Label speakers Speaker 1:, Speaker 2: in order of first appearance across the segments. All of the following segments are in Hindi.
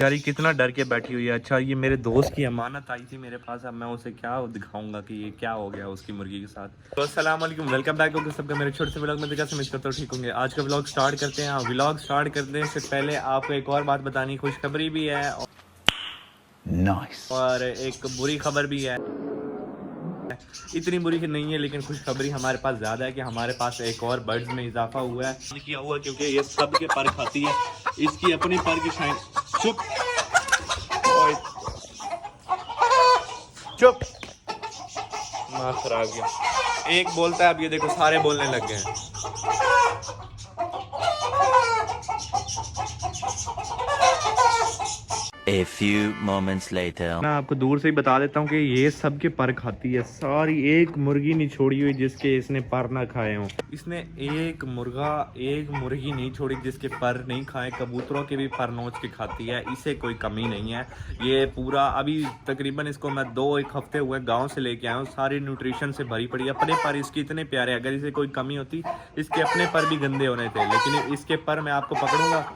Speaker 1: यार ये कितना डर के बैठी हुई है। अच्छा ये मेरे दोस्त की अमानत आई थी मेरे पास, अब मैं उसे क्या दिखाऊंगा कि ये क्या हो गया उसकी मुर्गी के साथ। तो अस्सलाम वालेकुम, वेलकम बैक हो सबका मेरे छोटे से व्लॉग में। कैसे उम्मीद करता हूँ ठीक होंगे। आज का व्लॉग स्टार्ट करते हैं। व्लॉग स्टार्ट करने से पहले आपको एक और बात बतानी, खुशखबरी भी है और एक बुरी खबर भी है। इतनी बुरी नहीं है लेकिन खुशखबरी हमारे पास ज़्यादा है कि हमारे पास एक और बर्ड्स में इजाफा हुआ है किया हुआ, क्योंकि ये सब के पर खाती है। इसकी अपनी पर की शाइन चुप चुप दिमाग खराब गया। एक बोलता है, अब ये देखो सारे बोलने लग गए हैं।
Speaker 2: A few moments later.
Speaker 1: मैं आपको दूर से ही बता देता हूँ कि ये सब के पर खाती है सारी, एक मुर्गी नहीं छोड़ी हुई जिसके इसने पर ना खाए हों। इसने एक मुर्गी नहीं छोड़ी जिसके पर नहीं खाए। कबूतरों के भी पर नोच के खाती है, इसे कोई कमी नहीं है। ये पूरा अभी तकरीबन इसको मैं 1 हफ्ते हुए गांव से लेके आया हूँ, सारी न्यूट्रिशन से भरी पड़ी है। अपने पर इसके इतने प्यारे, अगर इसे कोई कमी होती इसके अपने पर भी गंदे होने थे, लेकिन इसके पर मैं आपको पकड़ूंगा।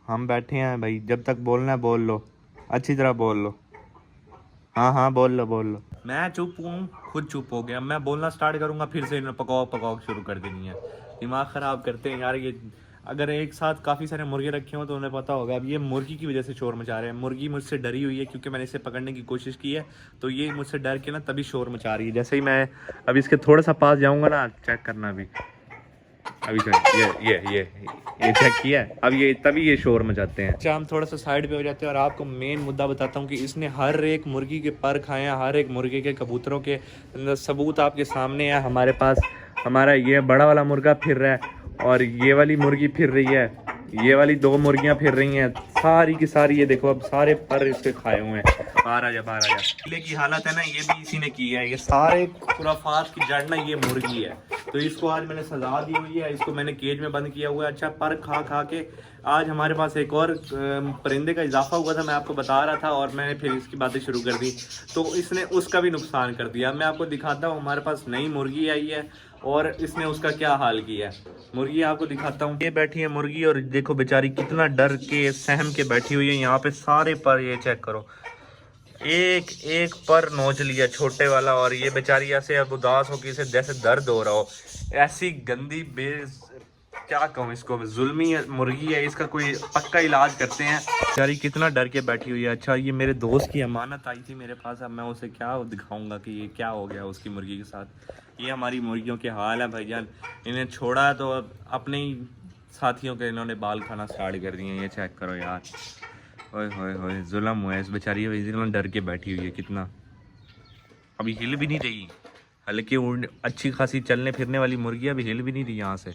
Speaker 1: हम बैठे हैं भाई, जब तक बोलना है बोल लो, अच्छी तरह बोल लो। हाँ हाँ बोल लो। मैं चुप हूँ, खुद चुप हो गया। मैं बोलना स्टार्ट करूँगा फिर से इन्हें पकाओ शुरू कर देनी है। दिमाग ख़राब करते हैं यार ये। अगर एक साथ काफ़ी सारे मुर्गे रखे हों तो उन्हें पता होगा। अब ये मुर्गी की वजह से शोर मचा रहे हैं। मुर्गी मुझसे डरी हुई है क्योंकि मैंने इसे पकड़ने की कोशिश की है, तो ये मुझसे डर के ना तभी शोर मचा रही है। जैसे ही मैं अब इसके थोड़ा सा पास जाऊँगा ना, चेक करना अभी ये चेक किया है। अब ये तभी ये शोर मचाते हैं। अच्छा हम थोड़ा सा साइड पे हो जाते हैं और आपको मेन मुद्दा बताता हूँ कि इसने हर एक मुर्गी के पर खाए हैं, हर एक मुर्गे के, कबूतरों के सबूत आपके सामने है हमारे पास। हमारा ये बड़ा वाला मुर्गा फिर रहा है और ये वाली मुर्गी फिर रही है, ये वाली 2 मुर्गियाँ फिर रही हैं, सारी की सारी। ये देखो अब सारे पर इसके खाए हुए हैं। बाहर आ जा। किले की हालत है ना, ये भी इसी ने की है। ये सारे खुराफात की जड़ ना ये मुर्गी है, तो इसको आज मैंने सजा दी हुई है। इसको मैंने केज में बंद किया हुआ है। अच्छा पर खा के आज हमारे पास एक और परिंदे का इजाफा हुआ था, मैं आपको बता रहा था, और मैंने फिर इसकी बातें शुरू कर दी तो इसने उसका भी नुकसान कर दिया। मैं आपको दिखाता हूँ, हमारे पास नई मुर्गी आई है और इसने उसका क्या हाल किया है। मुर्गी आपको दिखाता हूँ। ये बैठी है मुर्गी और देखो बेचारी कितना डर के सहम के बैठी हुई है। यहाँ पे सारे पर, ये चेक करो, एक एक पर नोच लिया छोटे वाला, और ये बेचारी ऐसे अब उदास हो कि इसे जैसे दर्द हो रहा हो। ऐसी गंदी क्या कहूँ इसको, जुल्मी मुर्गी है। इसका कोई पक्का इलाज करते हैं। बेचारी कितना डर के बैठी हुई है। अच्छा ये मेरे दोस्त की अमानत आई थी मेरे पास, अब मैं उसे क्या दिखाऊंगा कि ये क्या हो गया उसकी मुर्गी के साथ। ये हमारी मुर्गियों के हाल है भाईजान। इन्हें छोड़ा तो अपने ही साथियों के इन्होंने बाल खाना स्टार्ट कर दिए। ये चेक करो यार, ओए होए जुल्म हुआ है इस बेचारी। इन्होंने डर के बैठी हुई है कितना, अभी हिल भी नहीं रही। हल्की अच्छी खासी चलने फिरने वाली मुर्गी अभी हिल भी नहीं रही यहाँ से।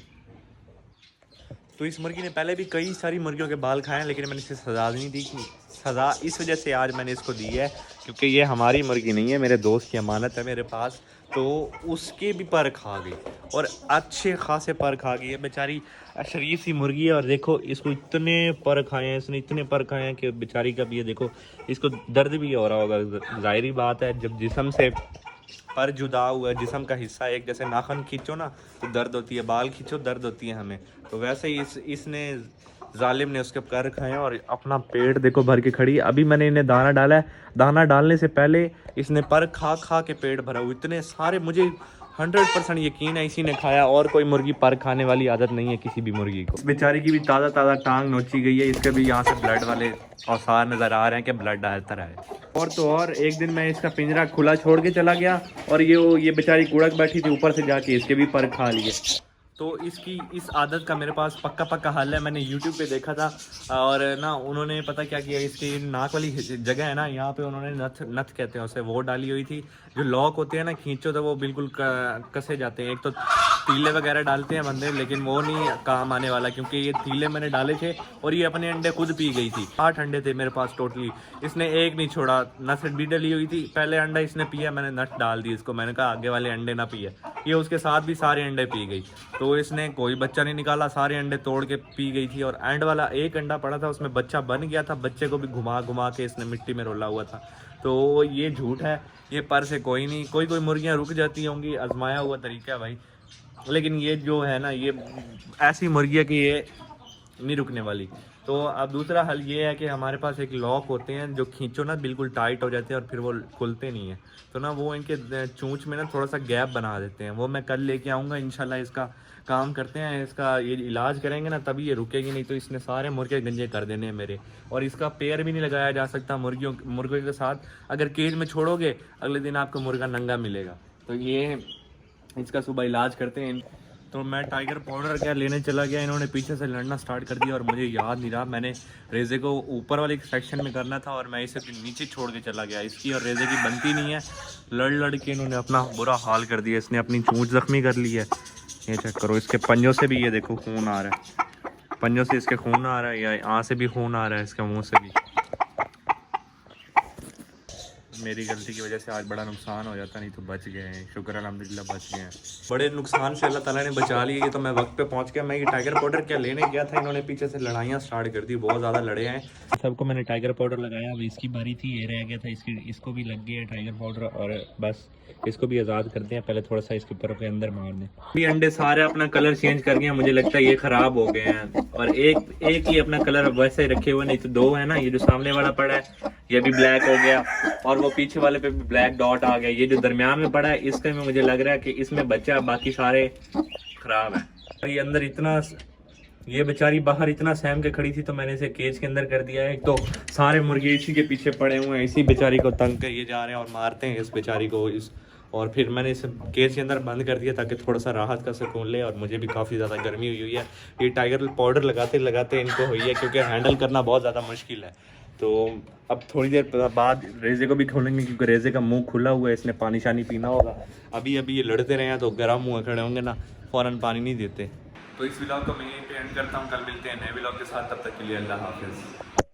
Speaker 1: तो इस मुर्गी ने पहले भी कई सारी मुर्गियों के बाल खाए हैं, लेकिन मैंने इसे सजा नहीं दी। सज़ा इस वजह से आज मैंने इसको दी है क्योंकि ये हमारी मुर्गी नहीं है, मेरे दोस्त की अमानत है मेरे पास। तो उसके भी पर खा गई और अच्छे खासे पर खा गई है। बेचारी शरीफ सी मुर्गी है और देखो इसको इतने पर खाए हैं, इसने इतने पर खाए हैं कि बेचारी का भी ये देखो, इसको दर्द भी हो रहा होगा। ज़ाहिरी बात है, जब जिस्म से पर जुदा हुआ है, जिस्म का हिस्सा एक जैसे नाखून खींचो ना तो दर्द होती है, बाल खींचो दर्द होती है हमें, तो वैसे ही इसने जालिम ने उसके पर खाए हैं और अपना पेट देखो भर के खड़ी। अभी मैंने इन्हें दाना डाला है, दाना डालने से पहले इसने पर खा के पेट भरा हुआ। इतने सारे, मुझे 100% यकीन है इसी ने खाया, और कोई मुर्गी पर खाने वाली आदत नहीं है किसी भी मुर्गी को। इस बेचारी की भी ताज़ा टांग नोची गई है, इसके भी यहाँ से ब्लड वाले औसार नज़र आ रहे हैं कि ब्लड आता रहा है। और तो और एक दिन मैं इसका पिंजरा खुला छोड़ के चला गया और ये बेचारी कुड़क बैठी थी, ऊपर से जाके इसके भी पर खा लिए। तो इसकी इस आदत का मेरे पास पक्का हल है। मैंने YouTube पे देखा था और ना उन्होंने पता क्या किया, इसकी नाक वाली जगह है ना, यहाँ पे उन्होंने नथ कहते हैं उसे, वो डाली हुई थी। जो लॉक होते हैं ना, खींचो तो वो बिल्कुल कसे जाते हैं। एक तो तीले वगैरह डालते हैं बंदे, लेकिन वो नहीं काम आने वाला क्योंकि ये तीले मैंने डाले थे और ये अपने अंडे खुद पी गई थी। 8 अंडे थे मेरे पास टोटली, इसने एक नहीं छोड़ा। नथ भी डली हुई थी, पहले अंडा इसने पिया, मैंने नट डाल दी इसको, मैंने कहा आगे वाले अंडे ना पिए। ये उसके साथ भी सारे अंडे पी गई, तो इसने कोई बच्चा नहीं निकाला, सारे अंडे तोड़ के पी गई थी। और एंड वाला एक अंडा पड़ा था, उसमें बच्चा बन गया था, बच्चे को भी घुमा के इसने मिट्टी में रोला हुआ था। तो ये झूठ है, ये पर से कोई नहीं। कोई मुर्गियाँ रुक जाती होंगी, आजमाया हुआ तरीका है भाई। लेकिन ये जो है ना, ये ऐसी मुर्गी है कि ये नहीं रुकने वाली। तो अब दूसरा हल ये है कि हमारे पास एक लॉक होते हैं जो खींचो ना बिल्कुल टाइट हो जाते हैं और फिर वो खुलते नहीं हैं। तो ना वो इनके चोंच में ना थोड़ा सा गैप बना देते हैं। वो मैं कल लेके आऊँगा इंशाल्लाह। इसका काम करते हैं, इसका ये इलाज करेंगे ना तभी ये रुकेगी, नहीं तो इसने सारे मुर्गे गंजे कर देने हैं मेरे। और इसका पेयर भी नहीं लगाया जा सकता मुर्गों के साथ। अगर केज में छोड़ोगे अगले दिन आपको मुर्गा नंगा मिलेगा। तो ये इसका सुबह इलाज करते हैं। तो मैं टाइगर पाउडर क्या लेने चला गया, इन्होंने पीछे से लड़ना स्टार्ट कर दिया और मुझे याद नहीं रहा। मैंने रेज़े को ऊपर वाले सेक्शन में करना था और मैं इसे नीचे छोड़ के चला गया। इसकी और रेज़े की बनती नहीं है। लड़ के इन्होंने अपना बुरा हाल कर दिया। इसने अपनी चोंच ज़ख्मी कर ली है। ये चेक करो, इसके पंजों से भी ये देखो खून आ रहा है। पंजों से इसके खून आ रहा है, या यहाँ से भी खून आ रहा है, इसके मुँह से भी। मेरी गलती की वजह से आज बड़ा नुकसान हो जाता, नहीं तो बच गए हैं। शुक्र अल्हम्दुलिल्लाह बच गए हैं। बड़े नुकसान से अल्लाह ताला ने बचा लिया। ये तो मैं वक्त पे पहुंच गया। मैं ये टाइगर पाउडर क्या लेने गया था, इन्होंने पीछे से लड़ाइयाँ स्टार्ट कर दी। बहुत ज़्यादा लड़े हैं। सबको मैंने टाइगर पाउडर लगाया। अब इसकी बारी थी, ये रह गया था। इसको भी लग गया टाइगर पाउडर और बस इसको भी आज़ाद करते हैं। पहले थोड़ा सा इसके ऊपर के अंदर मार दें। ये अंडे सारे अपना कलर चेंज कर गए हैं। मुझे लगता है ये ख़राब हो गए हैं। और एक ही अपना कलर वैसे ही रखे हुए, नहीं तो दो है ना। ये जो सामने वाला पड़ा है ये भी ब्लैक हो गया और वो पीछे वाले पे भी ब्लैक डॉट आ गया। ये जो दरमियान में पड़ा है इसके में मुझे लग रहा है कि इसमें बचा, बाकी सारे खराब हैं। और ये अंदर इतना, ये बेचारी बाहर इतना सहम के खड़ी थी तो मैंने इसे केज के अंदर कर दिया है। तो सारे मुर्गे इसी के पीछे पड़े हुए हैं, इसी बेचारी को तंग कर ये जा रहे हैं और मारते हैं इस बेचारी को। और फिर मैंने इसे केज के अंदर बंद कर दिया ताकि थोड़ा सा राहत का सुकून ले। और मुझे भी काफ़ी ज़्यादा गर्मी हुई है। ये टाइगर पाउडर लगाते लगाते इनको हुई है, क्योंकि हैंडल करना बहुत ज़्यादा मुश्किल है। तो अब थोड़ी देर बाद रेज़े को भी खोलेंगे, क्योंकि रेज़े का मुंह खुला हुआ है, इसने पानी शानी पीना होगा। अभी ये लड़ते रहे हैं तो गर्म मुँह खड़े होंगे ना, फ़ौरन पानी नहीं देते। तो इस व्लॉग को मैं यहीं पे एंड करता हूँ। कल मिलते हैं नए व्लॉग के साथ, तब तक के लिए अल्लाह हाफिज़।